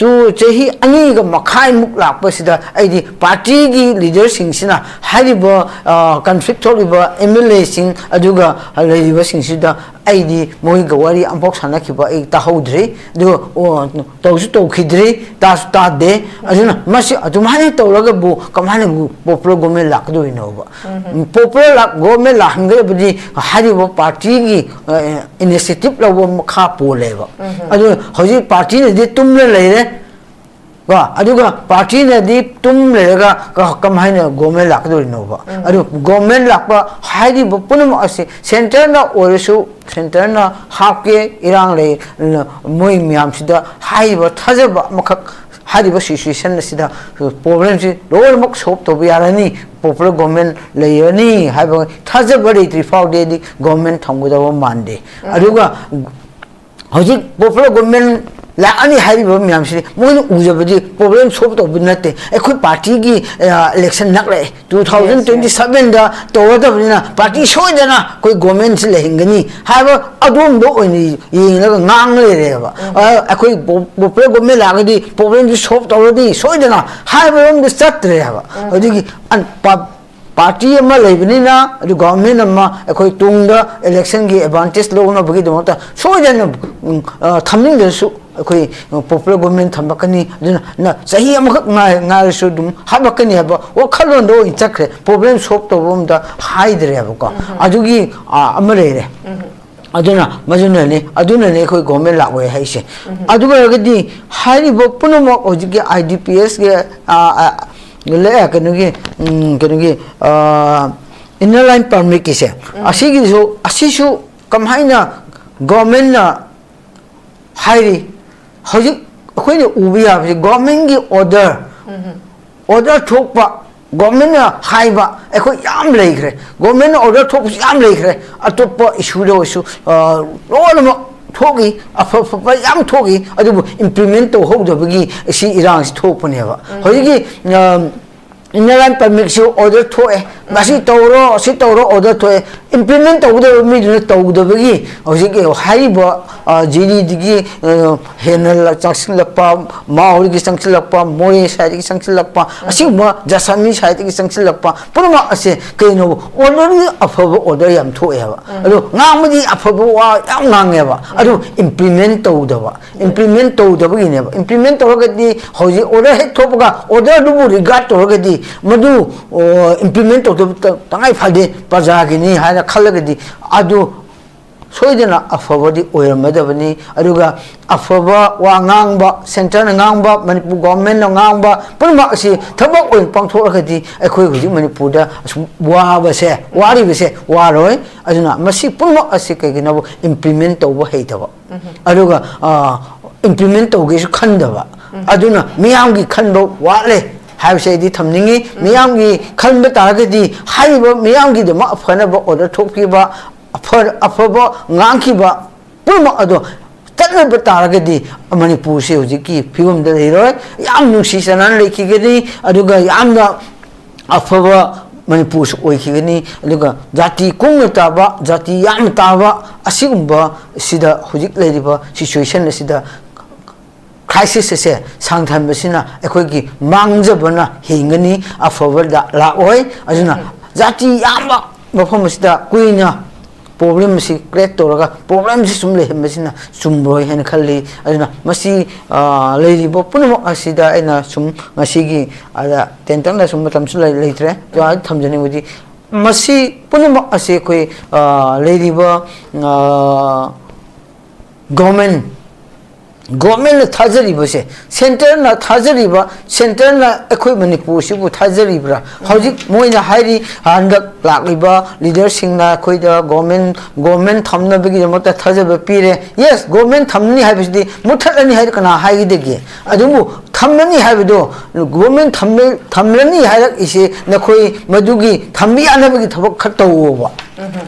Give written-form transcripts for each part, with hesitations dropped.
to Chehi Ani Makai Muklak Pasida, Id party leader Singsina, Haribo conflict over emulation, Aduga, a lady was Singsida, ID Moigawari and Boxanakiba, a Tahodri, do those to Kidri, that's that day, as in Masi Atumani Tolagabu, Kamanabu, Popro Gomelak doing over. Popro Gomela Hungary, Haribo party initiative of Capo level. Hosi party did tumble later. Aduga party did tumble Kamana Gomelak doing over. Adu Gomelak, Hadi Bopunum, Centerna or so. Centerna, Haokip, Iran, Miyam, Haiba, Tazaba, Makak, Hadiba situation, the problems, lower box hope to be any popular government, Layani, have a Tazaba, 3 daily government tongue with our Monday. Aduga Hosi, popular government. La ani hari bo Miyam si mo ujabadi problem solve to binate ekoi party gi election nakle 2027 da to da bina party soidana koi government se lehingani haba adum do oni yinga ngang le re ba ekoi popular government lagadi problem solve to di soidana haba rom de sat re ba odigi an party amma leibnina the government amma ekoi tungda election gi advantage lo na bagi domata soidana thamning de su Okay, popular government Tambakani, Sahi Narisudum, Habakani, what color do in Chakre, problems hope to room the high Revoca, Adugi Amare. Aduna, Mazunani, Aduna Neko Gomen Lawe Haitian. Aduga highly Bopunamo or IDPS inner line permit. Asishu, Kamhaina, Gomen highly. When we have the government order took government high yam lake, government order took yam lake, a top issue, all Togi, a yam togi, I do implement to hold the biggie, see Iran's top never. Hogi inland permits you order to Masi Toro, Sitoro order to implement order middle to the biggie, or the high GD Digi, Henel Jackson Lapa, Maori Sanction Lapa, Moy Sadi Sanction Lapa, Asima, Jasami Sadi Sanction Lapa, Puma, I say, Kano, already a favor order yam to ever. Namadi a favor young ever. I do implement to the beginning, implement already, how the order head toga, order do regard already, Madu implement to the Tangai Pazagini, had a coloredy, Adu. Soidana a favor the oil Madavani, Aduga, a favor Wangamba, Central Namba, Manipur government Namba, Pumasi, Tabak in Pangtorati, a quick Manipuda, Wabase, Waribase, Waroi, Aduna, Masi Puma Asika, implement over Hatava. Aduga, implement of Gish Kandava. Aduna, Miyam Kando, Wale. Have said the Tamningi, Miyam Kanda Targadi, Haiba, Miyam the Mafanaba or the Tokiba. A favor, Nankiba, Puma Ado, Tanaba Targadi, a Manipur Seuki, Pum the Hero, Yam Nusisan and Lakigani, Aduga Yamda, a favor Manipus Oikigani, Aduga, Zati Kungataba, Zati Yamtava, Asimba, Sida, Hudik Ladiba, situation, Sida. Crisis is a Santam Messina, a quickie, Mangzabana, Hingani, a favor that La Oi, Azuna, Zati Yamba, Bapomista, Quina. Problems great to problems sumle machine sumboy and kali aduna masi lady bopuno asida ena sum masigi ada tentang na sum matam sulai leitre to thamjani wudi masi puno ase koi lady bo government Tazariba, Center na Tazariba, Center na equipment Pusibu Tazaribra. How's Moina Heidi and Lakiba, leaders in the Quida, government Tamna begin Mota Tazaba Pire. Yes, government Tamni has the Mutan Haikana Haidi again. I don't know, Tamani have do, government Tamani Hadak is a Nakoi Madugi, Tambi Anabagi Tabakato over.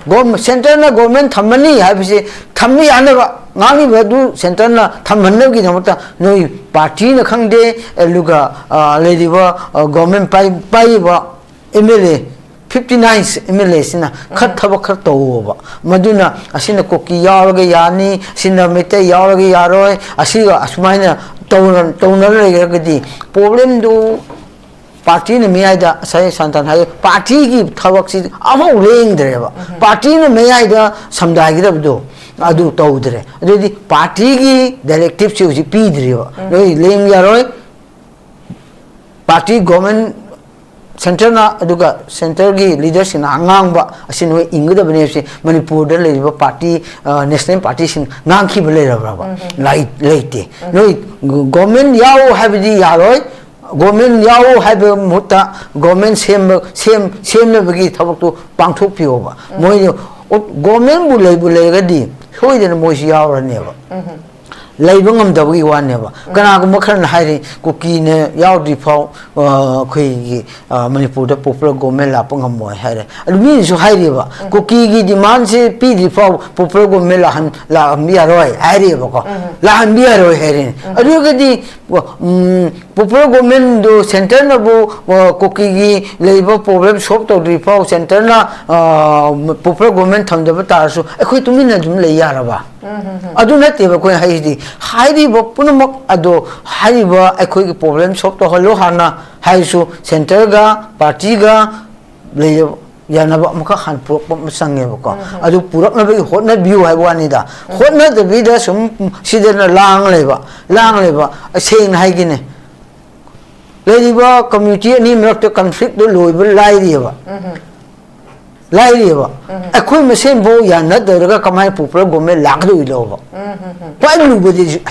Government Center na government Tamani have a Tambi Anaba. Nani Vadu Santana Tamanagi Namata no party na Kangde Luga Ladiva government Paiva MLA 59 MLA Sina Kat Tabakato over Maduna Asina Koki Yaroga Yani Sina Mete Yaroga Yaroi Asiga Asmina tona legadi problem do party ne meida sai santan hai party gi thawak si amo leng dreba party ne meida samdai gi do adu tawdre adi party gi directive chi pi driba roi leng ya roi party government center na aduga center gi leaders na angang ba asin we ingda bane se manipur da le ba party national party sin ngang khi bale ra ba lai leite noi government yao have di ya roi government yao have mutta government sem na bagi thawak to pangthok pio ba moi government bu le ga di hoi de moi yao ra ne ba Labor da we one never. Ganagan Hari, cookie ne Yaudi Pau, Kui Manipur, the popular Gomela Pongamoy had. It means you hide river. Cookie demands a pidi Pau, popular Gomela La Miaroi, Harry La Miaroi Herring. A look popular Gomendo, Centenabo, cookie labor problem shop to the Pau, Centena, popular Goment on the Batasu, a quick minute lay Yaraba. I do not ever go Haidi. Haidi Punamak Ado, Haiba, a quick problem, shop to Holohana, Haisu, Centerga, Partiga, Yanaba Makahan, Sangevaka. I do put up a hot not view I wanted. Hot not the vida, some she did a long labor, a saying Haigine. Lady community and him not to conflict the Louisville Lydia. Lydia. A queen same boy, and not the command people go me lack the over. Why do you BJP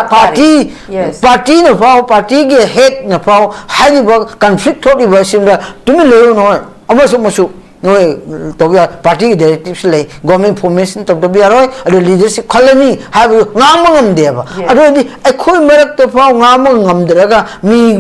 party? Party no power, party get head no power, highly conflict totally version to me, no, almost no party directives like government formation of the BRI, the leadership colony have Namam Deva. Already a cool merit to power Namam Draga, me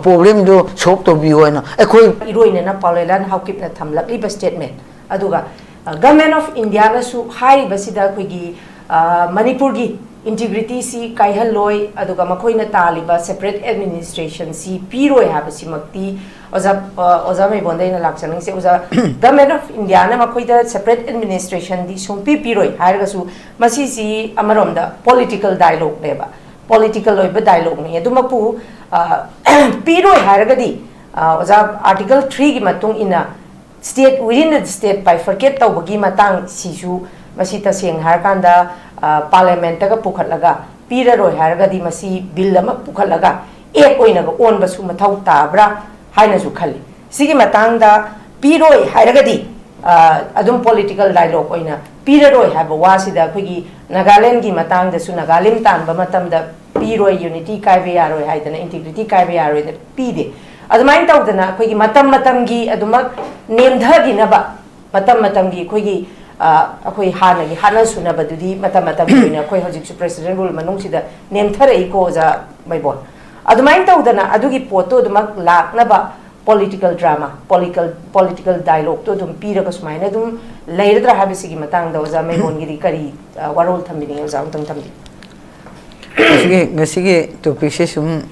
problem do soap to be one. A cool Iruin and Paolienlal Haokip na Tamlak Liba statement. Aduga Government of India su high basida Kugi Manipurgi integrity si Kaihaloy, Aduga Makoina Taliba, separate administration si Piroi Habasimakti. Oza Meibon Phaomei se oza Government of India na makoida separate administration di sumpi piroi hairga su masi si amaromda political dialogue leba political loiba dialogue ni adumapu piroi hairga di oza article 3 gi matung ina state within the state bifurcate tawbagi matang sisu masi ta seng harkanda parliament ta ga pukhatlaga piraroi hairga di masi bill ama pukhatlaga ek oina ga on basu mathau tabra Haina Zukhali. Sigi Matanga, Piroi, Hairagadi, Adum political dialogue oina, Piroi have a wasida, Pigi, Nagalengi Matang, the Sunagalim Tan, Bamatam, the Piroi unity Kaiviaro, Haitan, integrity Kaiviaro, the Pide. At the mind of the Pigi Matam Matamgi, Adumak, named Haginaba, Matam Matamgi, Quigi, Akoi Hanagi, Hana Sunabadudi, Matamatamina, Koi Hojik President Rule Manungsida, named Tare Koza, my boy. At the mind of the Adugi Poto, the Mak Naba political drama, political dialogue, to them Piracos Minadum, later Habisigi Matang, those are Meibon Giri, Warol Tamini, or Zantam Tamdi. Mesigi to Pishum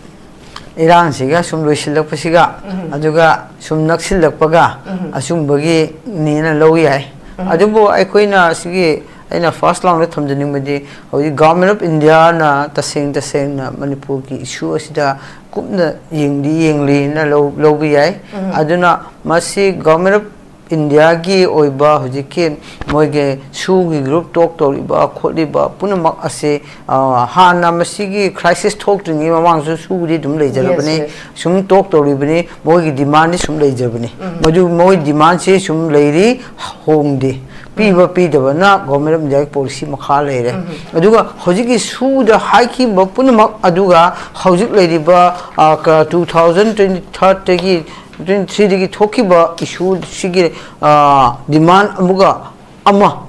Iran Siga, some Lushilla Pasiga, Aduga, some Naxilla Paga, Asum Bagi, Nina Lowi. Adubo, Eikhoi Sigi. In a first long from the Numadi, the government of India, the same Manipur issue as the Kupna Yingli, Lobi. I do not must see government of India gi Oiba, Hujiki, Moige, Sugi group talk to Liba, Koliba, Punamak Ase, Hana Masigi, crisis talk to him among the Sudi, Dumlay, some talk to Libani, Moigi demand some lay Germany. Modu Moi demands some lady home day. People Peter na government of policy Makale. Aduga Hojiki Su the Hiki Bapunamak Aduga, Hojik Lady Ba 2023 Tokiba issued Shigi demand Amuga Ama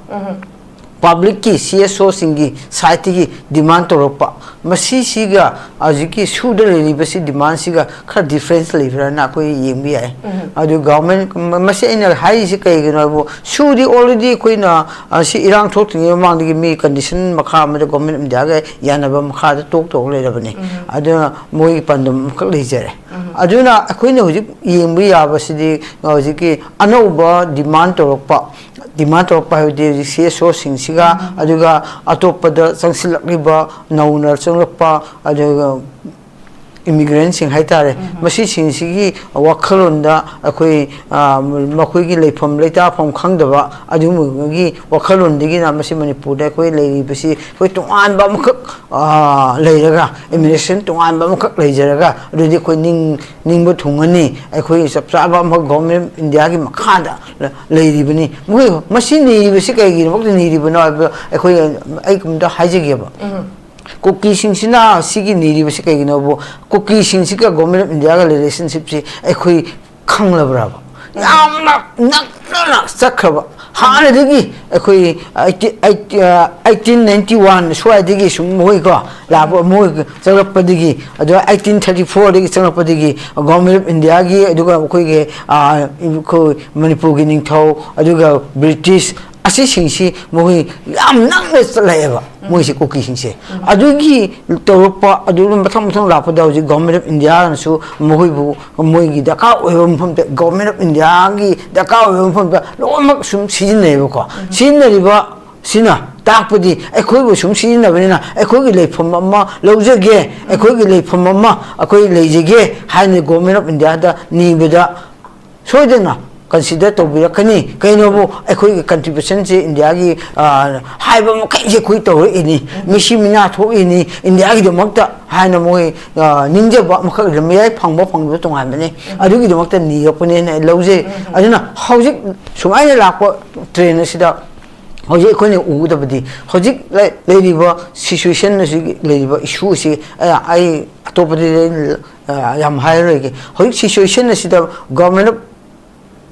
public key CSO Singi Saitigi demand to Ropa. Masi Siga Aziki Su the Liberty demand Siga cut difference liver and Akui Yimbi. Adu government Masi in a high Sika Su the already Quina she Iran talking among the me condition Makam the government of Daga Yanaba Makada talk to later. Aduna Moi Pandum Kalizere. Aduna Aquino Yimbi Abasidi Ziki Anoba demand to Ropa. demand of the CSO Singsiga, Aduga, Atopada, Sansilakriba, Nauna, Sonapa, immigrants in Haitare, Masi Sinsigi, Wakalunda, Akoi, Makuigi from later from Khongdaba, Adumugi, Wakalundigi, Masi Manipur, Lady Basi, to An Bamcook, Later, immigration to An Bamcook, Later, Rudi Nimbo Tungani, Akoi, Subsaba, Government, Indiagi Makada, Lady Bini, Masini, Visiki, what the needy Benoit, Akoi, Aikum the Hajigaba. Cookie Sinsina, Sigi needy was a cookie Sinsika government in the other relationships, Eikhoi Kangla Bravo. Not Sakaba. Hanadigi, Eikhoi 1891, so I dig is Moiga, Labo Moig, Sarapadigi, 1834, the Sarapadigi, a government in the Agi, Aduga Koige, Manipur Guinea Tow, Aduga British. Assisting Mohi, I'm not Mr. Leva, Moisi cookie. Adugi, Toropa, Adulum, Batam Lapa, the government of India, and so Mohibu, Moigi, the cow from the government of India, the cow from the Lomaxum Sin Nevoca, Sin the river, Sina, Tapudi, a quick Sin Avena, a quick from Mamma, Loja Gay, a quick from Mamma, a quick lazy gay, high the government of India, Nibeda, so then. Consider to be a cani, Kainobo, a quick contribution in the Agi, Hibam Kajakuito ini, Mishiminato ini, in the Agi the Mokta, Hanamoy, Ninja Bamaka, the May Pangbo Pangbo to Hamani, I do the Mokta Nioponin and Loze. I don't know how it so I lapo train sit up. Hojik kone uda badi. Hojik like lady situation lady issue I top of the yam higher. Hojik situation is the government of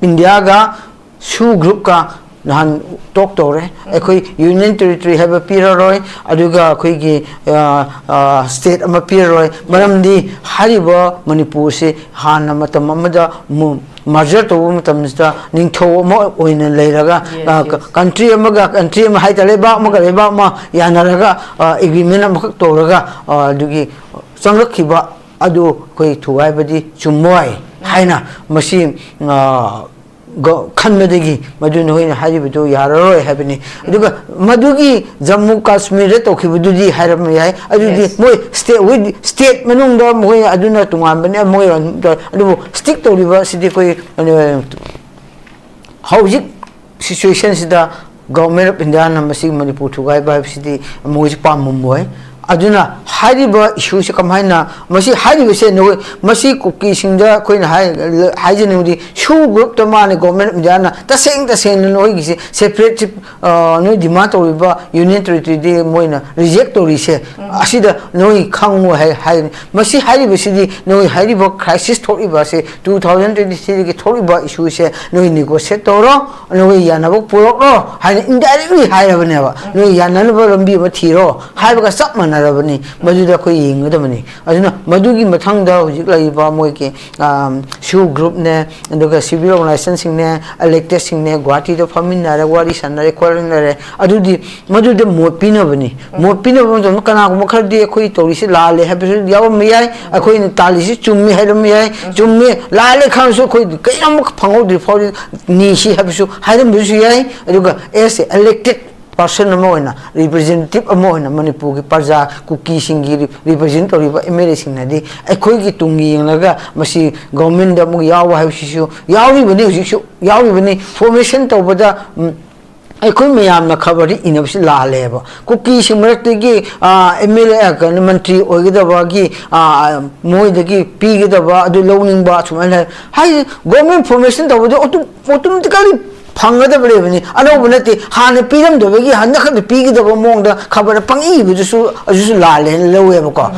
India ga Su group ka nahan talk to re Eikhoi union territory have a piraroi aduga Eikhoi state ama piraroi maramdi hariba Manipur se hana matam amada merger to matamista ningtho mo oina leiraga country amaga country ma haitale ba ma yanaraga agreement am khak toraga adugi sangrakhiba adu koi thuai badi chumoi haina machine Kanmadigi, Madun Hadibu Yaro happening. Madugi, Jammu Kashmir, Tokibudi, Haramai, I do more stay with state Manunda, Moy, I do not to one, but more stick to university. How is it situations the government of India, Masi Manipur to Gai City, Moipa Mumbai? Aduna hariba issues kamhaina masi hariba se no masi cookie singa koina hygiene di shoe group to man government jana ta seng no gi separate no demand to ba union territory de moina reject to se asida no khangmo hai masi hariba si di no hariba crisis thori ba se 2023 gi thori ba issue se no negotiate to ro no yana bo puro ro hai indirectly haira ne ba no yana no lambi ba thiro hai ba sap Narabani, Maduda Koying, Domini. I don't know, Madugi Matanga, Jikla, Moike, shoe group ne, and the civil licensing ne, electing ne, Guati the Famina, Waris and the Quaranare. I do the Maduda Mopinavani, Mopinavon, Kanaka, Koito, Lale, Happy Yawmai, a coin Talis, Chumi, Hadamai, Chumi, Lale Council, Kayamuk Pango, the Ford Nishi, Habisu, Hadam Bushi, as elected. Person Moina, representative Moina, Manipur, Parza, Cookie Singi, representative American Nadi, a Koigi Tungi and Laga, Masi, government of Yawa have issue, Yawi formation to Bada. Eikhoi Miyam na khabari inabsi la leba cookie simrakti MLA mantri oigidaba gi moidagi pigidaba adu lowning ba sumana hai government formation to automatically Pangada I know when it Han a piram the Vigi, Hanaka the pig of among the cover a pangi, which is lal and low evoca.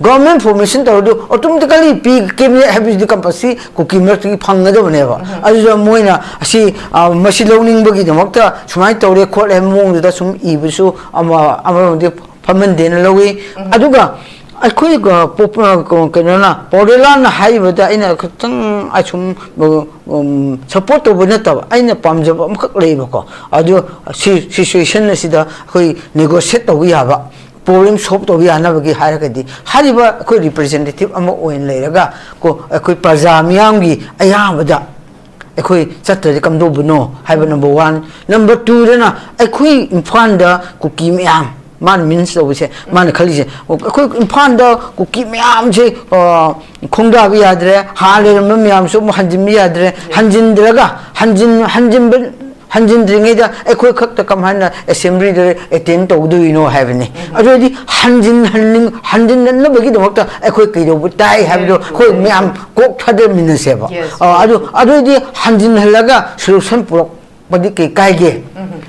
Government formation to do automatically pig came here, have the capacity, cookie mercy pangada whenever. As a moina, see Masiloning buggy the Mokta, Smite or a court among the sum evil so among the permanent lowy. Aduga. I could go popular Canana, Paolienlal Haokip in a cotton, I support of Bonetta, I know Pams of Labor. I do situation is the negotiate we have. Problem soap to be another hierarchy. Hariba could representative among when later go a quick Pazamiangi, I am with that. Eikhoi chattari kamdo buno haiba number 1 number 2 dana Eikhoi Imphal da kuki Miyam man means over se man khali se Eikhoi Imphal da kuki Miyam je Khongdaba Yadraga Karamna Miyam so hanjin yadre hanjin dringeda Eikhoi khakta kamhana assembly de attend to do haveni already hanjin na bagi dokta Eikhoi kido butai have do khoi Miyam kok thade minaseba already hanjin halaga solution purok badi kai ge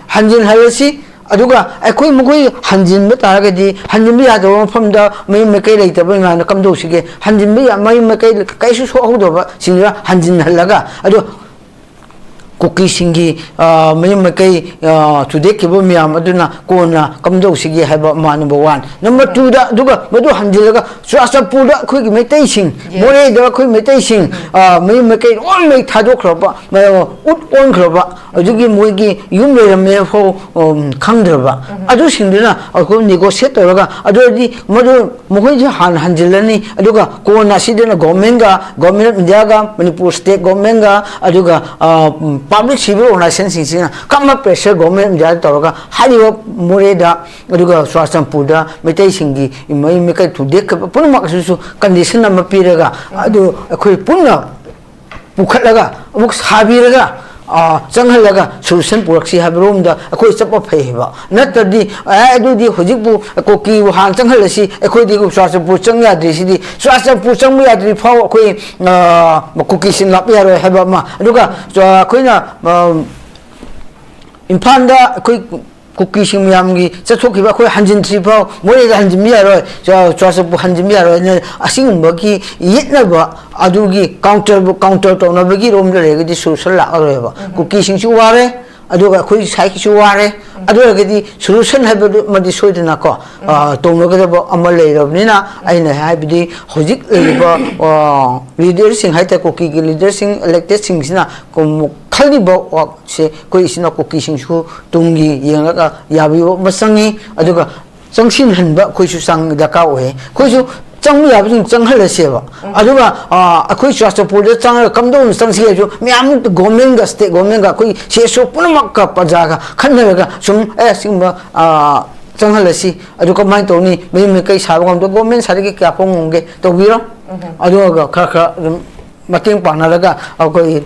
hanjin halasi aduga Eikhoi mugoi hanjin ba taragadi hanjin ya do famda mai makai lai tabai ngana kamdo sige hanjin ba mai makai kai su so hodo ba sinra hanjin halaga adu Cookie singi may makay today kibo Miyam aduna kona kamdo sige haba ma number 1 number 2 da duga madu hanjilaga swasa puda khoi may taising more da khoi may taising may makay on may thadok roba may ut on roba adugi moigi yum le me fo khangdrba adu singdina ko negotiate roga adudi madu mohoi hanjilani aduga kona sidena government India ga Manipur state government ga aduga public civil organization kama pressure government ja toroga hariwa moreda aduga swastampuda metai singi mai mekai tudek punma su condition na mapiraga adu khoi punna pukhatlaga amuk sabiraga changhalaga solution puraksi habrom da khoi chapa phaiba natadi adudi hojikbu koki han changhalasi khoi di swastampu changya drisidi swastampu changmu yadri phau khoi koki sin lap yaro haba ma aduga khoina Imphal da khoi Cookie sing Miyamgi chathokhiba khoi hanjin tri phau more hanjin mi yaro swastampu hanjin mi yaro asing baki yetnaba adugi counter to na bagi rom le gadi solution la areba Cookie sing chu ware aduga khoi sai ki chu ware aduga gadi solution haba madi soidna ko to no gada amal le robnina aina haibidi hojik leba leader sing haita Cookie gi leader sing elected sing sina ko khali bo se koi sina Cookie sing chu tungi yenga yabi masangi aduga changsin hanba khoi su sang daka ohe khoi su changmu yabi sing changhal seba aduga akhoi swastampu de chang kamdo sangsi ju Miyam government ga state government ga khoi se so punamak ka pajaga khannaga sum singba changhal aduga mai toni mai kai sabam do government sarigi kya pongonge to biro aduga kha mating panaraga akoi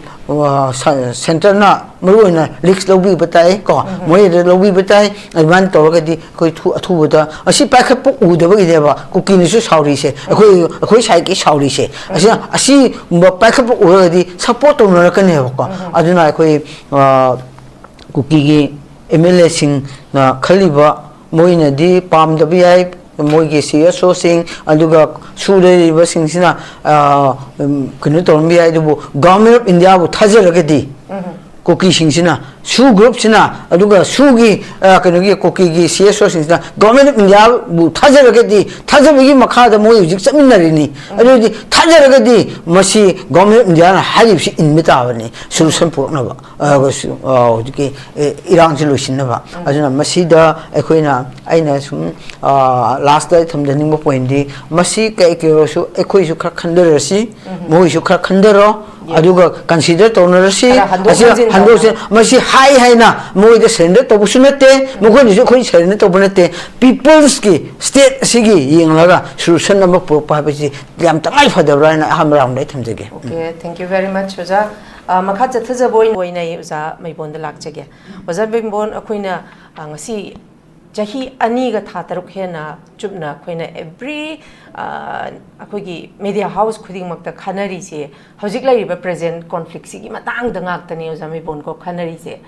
center na maruina leaks lobi batai ko moi de lobi batai advan torgadi koi thu da asi pakhat pu udaba gideba Cookie ni su sauri se akoi sai ki sauri se asi pakhat pu uradi support to na kan he ko aduna akoi Cookie gi MLA sing na khaliba moina di pam da bi ai moigi CSO sing aduga sure basing sina kunu tormi ai du government of India bu thajragadi Cookie sing sina su group sina aduga sugi kanu gi Cookie gi CSO sing sina government of India bu thajragadi thajabigi makha da moi ujik chaminnarini adudi thajragadi masi government of India na haribsi inmita bani solution purna ba ujiki irang solution ba aduna masi da ekhoina aina sum last day thamdaning mo point di masi kai ke su ekhoi su khar khandarasi moi su khar khandaro aduga consider tonarasi handose masi high haina moi de sender to busunate mo khoi su khoi sender to bunate peoples ki state sigi yenglaga solution number propa bisi yam tangai fadabra na ham round dai thamjage. Okay, thank you very much oja makha chathaja boy nai oja Meibon da lakchage oja Meibon akhoina ngasi jahi ani ga tha taruk hena chupna khoina every akhogi media house khuding makta khanari se hojik lai ba present conflict sigi matang da ngak tani oja Meibon ko khanari se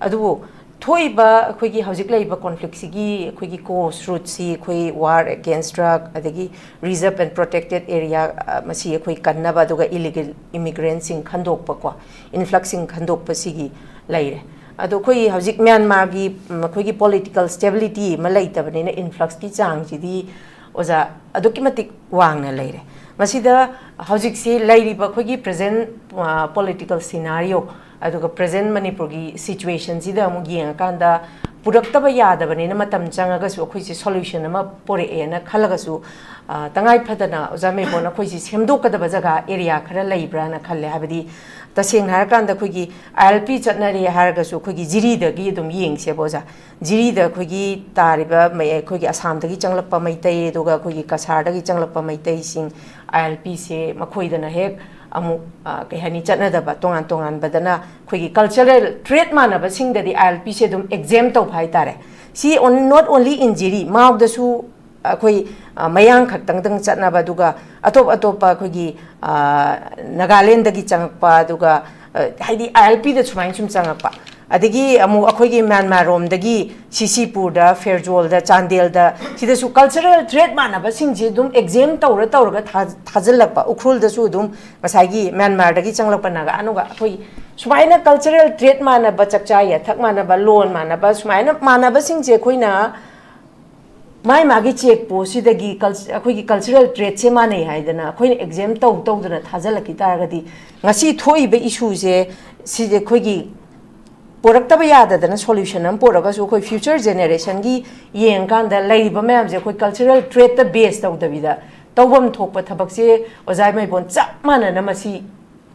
adu thoiba akhogi hojik lai ba conflict sigi akhogi cause root si khoi war against drug adagi reserve and protected area masi akhoi kannaba duga illegal immigrants sing khandok pa ko influxing khandok pa sigi laire ado khoi hojik Myanmar gi khoi political stability ma leitabani na influx ki chang ji di oja adukimatik wang na leire masida hojik se lairi ba khoi present political scenario aduga present Manipur gi situation sida amu gi kanda pudaktaba yadabani na matam changaga su akhoi si solution ama pore na khalaga su tangai phadana oja Meibon akhoi si semdokadaba jaga area khara leibra na khalle habadi taseng har kan da khoi gi ILP chatnari harga su khoi gi jiri da gi dum yeng se boja jiri da khoi gi tariba mai khoi gi Assam da gi changlakpa mai tai doga khoi gi Kasar da gi changlakpa mai tai sing ILP se makhoi dana hek amu kahani chatna da ba tongan tongan badana khoi cultural trait mana ba sing da di ILP se dum exam to phai tare si on not only in jiri maw da su khoi mayang khak tang tang chatna ba duga atop atop pa khoi Nagaland da gi changpa duga haidi ILP da chumain chum changpa adigi amu akhoi gi Myanmar rom da gi Sisipur da Fairjol da Chandel da sida su cultural trait mana ba sing ji dum exam tawra tawra thajallakpa ukrul da su dum masai gi Myanmar da gi changlakpa naga anuga akhoi sumaina cultural trait mana ba chakcha ya thak mana ba lon mana ba sumaina mana ba sing je khoina mai magi check po sidagi akhoi gi cultural trait se mane haidana akhoi exam tawdana thajallaki taragadi ngasi thoi be issue je si je khoi gi poraktaba yadadana solution am poraga su khoi future generation gi yeng kan da leiba mayam je khoi cultural trait ta base tawdabida tawbam thokpa thabak se ojai Meibon chap mana na masi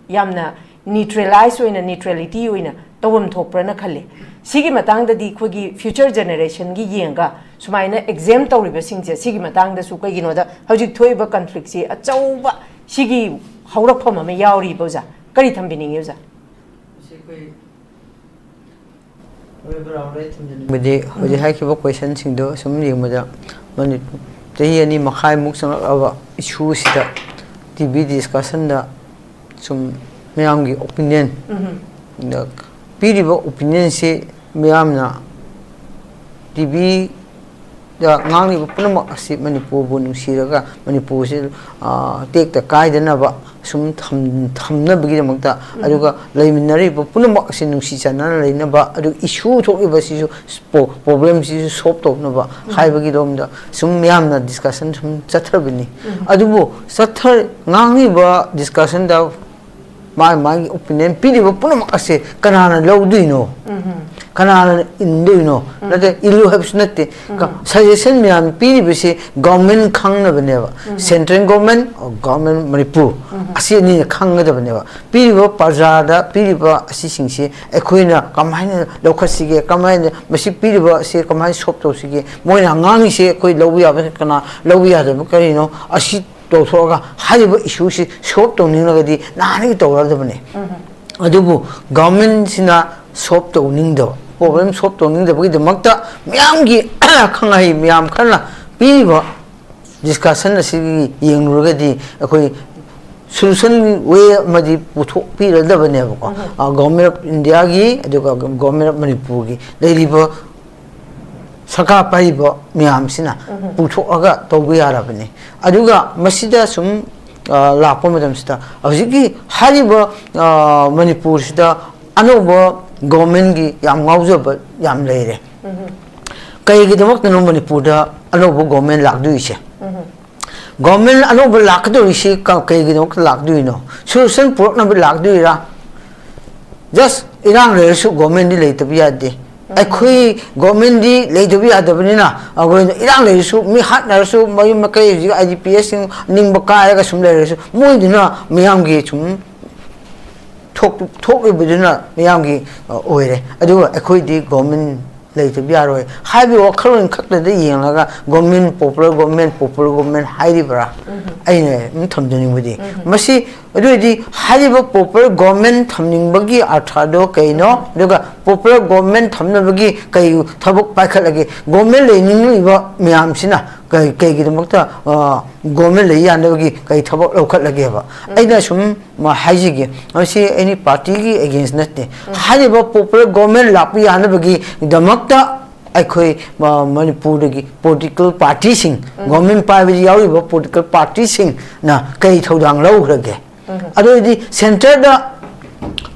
yamna neutralize oina neutrality oina tawbam thokpra na khalle sigi matang da di khoi gi future generation gi yenga sumaina exam tawriba singje sigi matang da su kai gino da hojik thoiba conflict se achauba sigi haurakpham ama yauri boja kari thambini yuja Budi hoji hai ki question sing do sum yeng mada mani tehi ani makhai muk sang aba issue sida TV discussion da sum Miyam gi opinion da piriba opinion se Miyam na TV da ngangi bu punama asi Manipur bu nungsiraga Manipur se tek ta kaidana ba sum thamna bagi makta aduga leiminari bu punama asi nungsi chana leina ba adu issue thoki ba si problem si solve to na ba hai bagi dom da sum Miyam na discussion sum chathar bini adubu chathar ngangi ba discussion da my opinion piriba punama asi kanana lawduino kanana induino nate ilu habsnate suggestion Miyam piribisi government khangna baneba central government or government Manipur asi ni khangna baneba piriba parjada piriba asi singsi ekhoina kamaina lokhasige kamaina masi piriba se kamai sop to sige moina ngangi se khoi lawya ba kana lawya da karino asi to thoga haiba issue si sop to ninagadi nani to ra bane adubu government sina sop to ningdo problem solve to ning da bagi makta Miyam gi khangai Miyam khanna piba discussion asi yeng ruga di akhoi solution way madi putho pi ra da bane ko government of India gi aduga government of Manipur gi leiriba saka paiba Miyam sina putho aga togu yara bane aduga masida sum lakpa madam sita ajiki hariba Manipur sida anoba government gi yam ngawjaba yam leire kai gi damak no Manipur da anobo government lakdu ise government anobo lakdu ise kai gi damak lakdu no solution purok na lakdu ira just irang le su government di leite bi ade Eikhoi government di leite bi ade banina ago irang le su mi hat na su mai makai ji IGPS ning baka ga sum le su moi dina Miyam gi chum talk ibuduna Miyam gi oire aduga Eikhoi di government leite biaroi haibi wakhalon khakla de yenglaga government government hairi bra aine thamjani budi masi aduidi haiba popular government thamning bagi arthado kaino aduga popular government thamna bagi kai thabuk paikhalagi government lening iba Miyam sina kai gi damakta government le yanbagi kai thabuk lokhatlagi ba aina sum ma haijigi masi any party gi against natte haiba popular government lapi yanbagi damakta Eikhoi Manipur gi political party sing government party yawi ba political party sing na kai thodang lau rage adoidi center da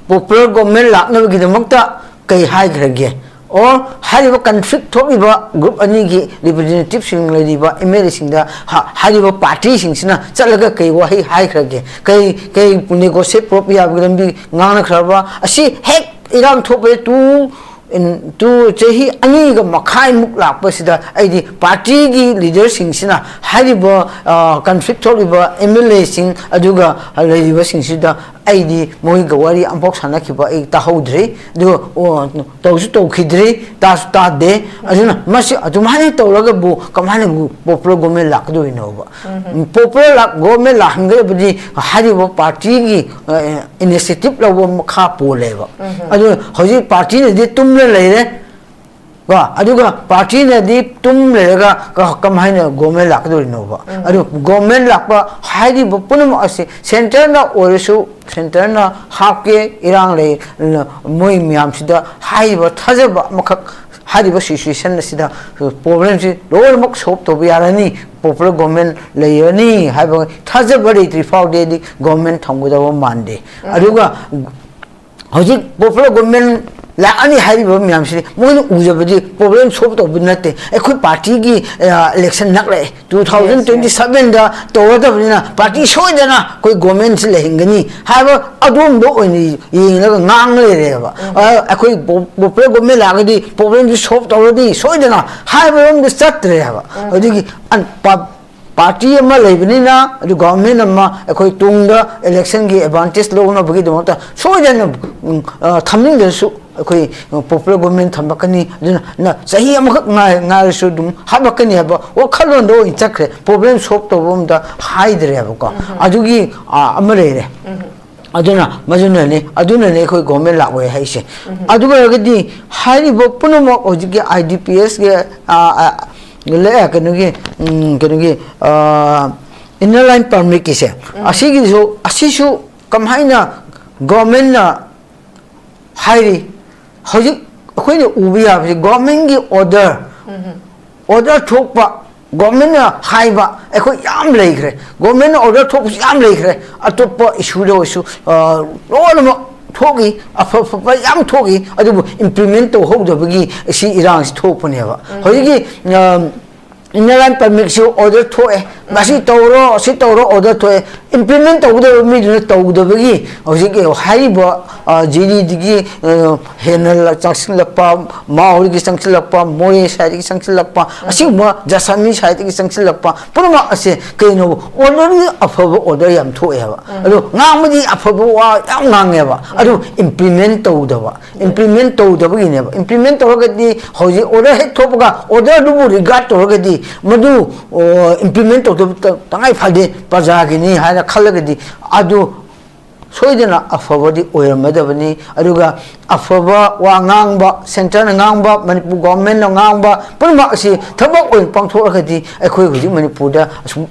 popular government lakna gi damakta kai hai rage or hariba conflict thobiba group ani gi representative sing lediba MLA sing da hariba party sing sina chalaga kai wahi hai rage kai negotiate propia lambi ngana khraba asi hek irang thobe tu in to Chehi Aniga Makai Muklapasida, Adi party leaders in Sina, Haribo, conflict over emulating Aduga, a lady was in Sida, Adi, Moigawari, and Box Hanakiba, a Tahodre, do those to Kidre, that's that day, Azuna, Masi, Atumani Tolagabu, Kamani, Popolo Gome Lak doing over. Popolo Lak Gome Lahangabdi, Haribo party initiative of Makapo level. Adu, Hosi party did tum later. Aduga party na di tum lega kamhaina gome lakdo nova. Adu gome lakpa haidi punum ase center na oresu center na hapke irang le Miyam sida haiba thajaba makak haiba situation sida problem si lower mok sop to biarani popular government layani haiba thajaba ri fau de government thamguda mande. Aduga hoji popular government la ani haribo Miyam si moin ujabadi problem solve to bunate ekhoi party gi election nakle 2027 da tawada bina party soidana koi government si lehingani haiba adum bo oni yinga ngang le reba ekhoi popular government la gadi problem solve tawadi soidana haiba rom de satre haba odigi an party ama leibnina the government ama ekhoi tungda election gi advantage lo na bagi demota soidana thamning de su ekhoi popular government thambakani na sahi amakak ngai su dum habakani haba wakhalon do inchakre problem solve to bom da haidre haba ko adugi amare aduna majuna ne ekhoi government la we haise aduga gadi haribo punumo ojigi IDPS ge le kanugi inner line permit kise asisu kamhaina government na hairi hoji khoi ubiya government gi order thokpa government na haiba ekhoi yam leikre government order thok yam leikre atopa issue do issue lolmo thogi afa yam thogi adu implement to hogdabagi si irang thokpane ba hoji inner permit so order thoe masi toro order thoe implement to the mi to the bagi hoji ke haiba jini digi henal chaksin lakpa mauri ki sangsil lakpa moye side ki sangsil lakpa asima jasami side ki sangsil lakpa purma ase keino order afaba order yam thoe ba adu ngamadi afaba wa yam ngange ba adu implement to the bagi ne ba implement to gadi hoji order he thopaga order du regard to gadi madu implement to tangai phade pajagini haina khalagadi adu soidena afabadi oyramadabani aduga afaba wa ngangba center na ngangba manipur government na ngangba purma asi thabak oin pangthoragadi ekhoi huji manipur da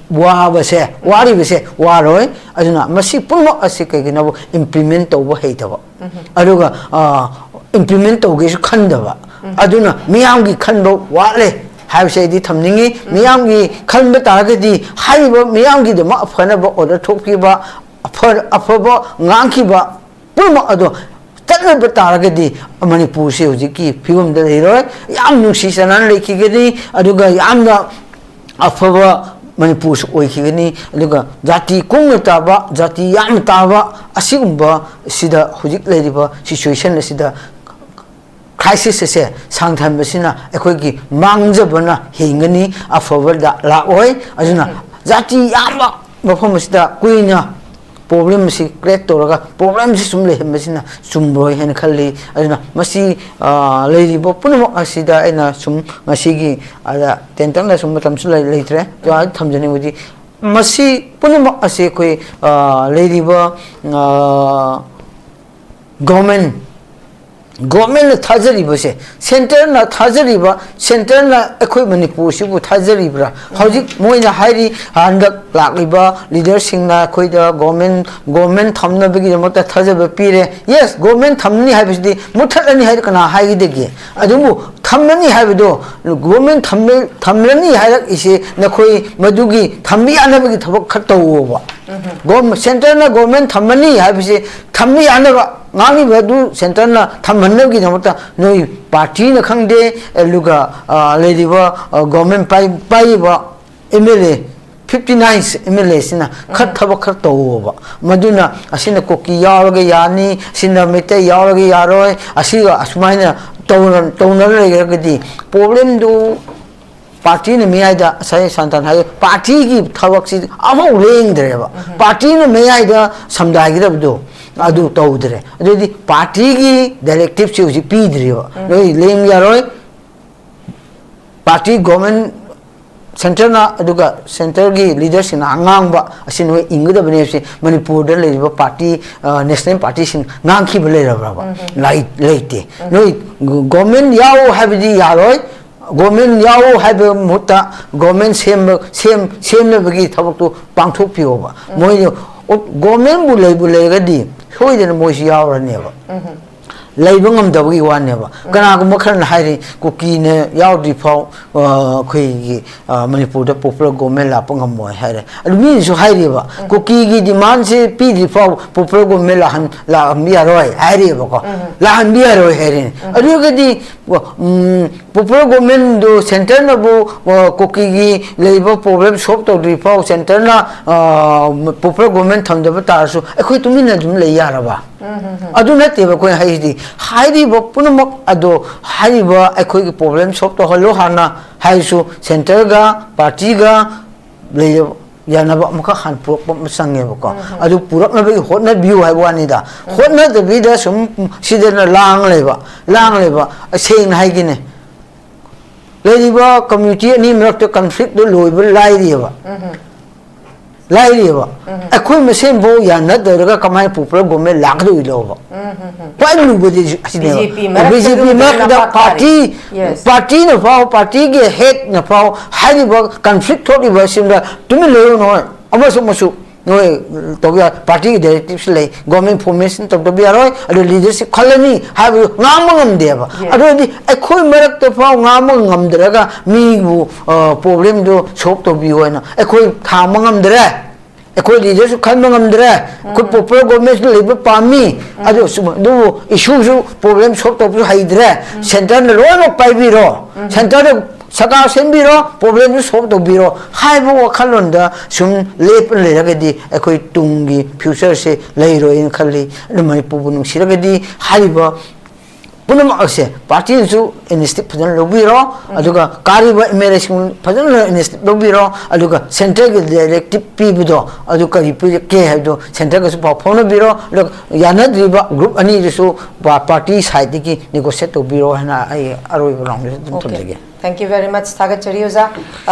wa base wari base waroi aduna masi purma asi kegina implement to heitaba aduga implement to ge khandaba aduna miyam gi khanbo wale हाइबसे दि थमनिंगी मियाम की खलम तारगदी हाइबो मियाम की दमा फनबो order थोकीबा अफबो ngang पुरमा अदो तलब तारगदी मणिपुर से हुजिकी film the लेरोय याम नुसी सनन लेखिगदी अदुगा यामना अफबो मणिपुर से ओइखिगनी अदुगा जाति kung ताबा जाति याम ताबा असिगुंबा सिदा हुजिक लेरिबा सिचुएशन सिदा crisis se sangtham basina ekhoi gi mangjabana hingani afawada laoi ajuna jati yama mafam sida kuina problem si create toraga problem si sumle hembasina sumroi hen khalli ajuna masi leiri bo puno asida ena sum masi gi ada tentang na sum tam sulai leitre to thamjani mudi masi puno ase koi leiri bo government na thajari base center na thajari ba center na ekhoi manipur sibu thajari bra hojik moina hairi handak lakliba leader singna khoi da government thamna begi mata thajaba pire yes government thamni haibidi muthalani hair kana haidegi adumu thamnani haibido government thamlani hairak ise nakhoi madugi thambi anabagi thabak khatawa government center na government thamani haibise thamni anaba ngani badu center na thamhanna gi namata noi party na khangde luga lediba government pai ba MLA 59 MLA sina khat thaba khat toba maduna asina koki yaroge yani sina mete yaroge yaroi asiga asmaina taunar lagi problem do party ne me aida sai santan hai party ki thawak si amau leng dreba party ne me aida samdai gi do adu tawdre adu party ki directive si pi dreba noi leng ya roi party government center na aduga center gi leaders in angang ba asin we ingda bane se manipur da le ba party national party sin ngang khi bale ra ba light leite noi government yao habdi yaroi government yao have mutta government same na bagi thabak to pangthok pio ba moi government bu le ga di hoi den moi si yao ra ne ba laibang am da bagi wan ne ba kana ko makhan hairi ko ki ne yaw di phau khoi gi manipur da popular government la pangam moi haire almi so hairi ba ko ki gi demand se pi di phau popular government la mi aroi hairi ba ko la han bi aroi haire adu ga di popular government do center na bu ko ki gi leiba problem solve to di phau center na popular government tham da ba tar su khoi tumi na dum le ya ra ba adu na te ba ko hairi ba punamak ado hairi ba Eikhoi ki problem solve to halo hana haisu center ga party ga le yana ba maka khan purok ba sange ba ko adu purak na ba hotna view hai wani da hotna de bi da sum sidena lang le ba seng hai gi ne le ba community ni merak to conflict do loi ba lai ri ba lai ba Eikhoi mesen bo ya na de ga kamai popular government lag do lo ba kwai lu bo de BJP mak da party na phao party ge head na phao hai ba conflict thodi ba sim da tumi lo no amasu noi to ya party ge directives le government formation to be aroi adu leadership khalani ha ngamangam de ba adu di Eikhoi marak to phao ngamangam draga mi bu problem do solve to bi hoina Eikhoi thamangam dre Eikhoi leaders khalmangam dre ko popular government le pami adu do issue su problem solve to hai dre center na lo pai bi ro center saka senbiro problem solve to biro hai bo khalon da sum lep le ra di Eikhoi tungi future se leiro in khali mai pu bu nung sira di hai ba punam ase party su instead phajan lobiro aduga kari ba emeration phajan instead lobiro aduga center ge directive pi bido aduga ri ke ha do center ge su phone biro yana driba group ani su party side ki negotiate to biro hana ai aroi rong thank you very much thagat chari oja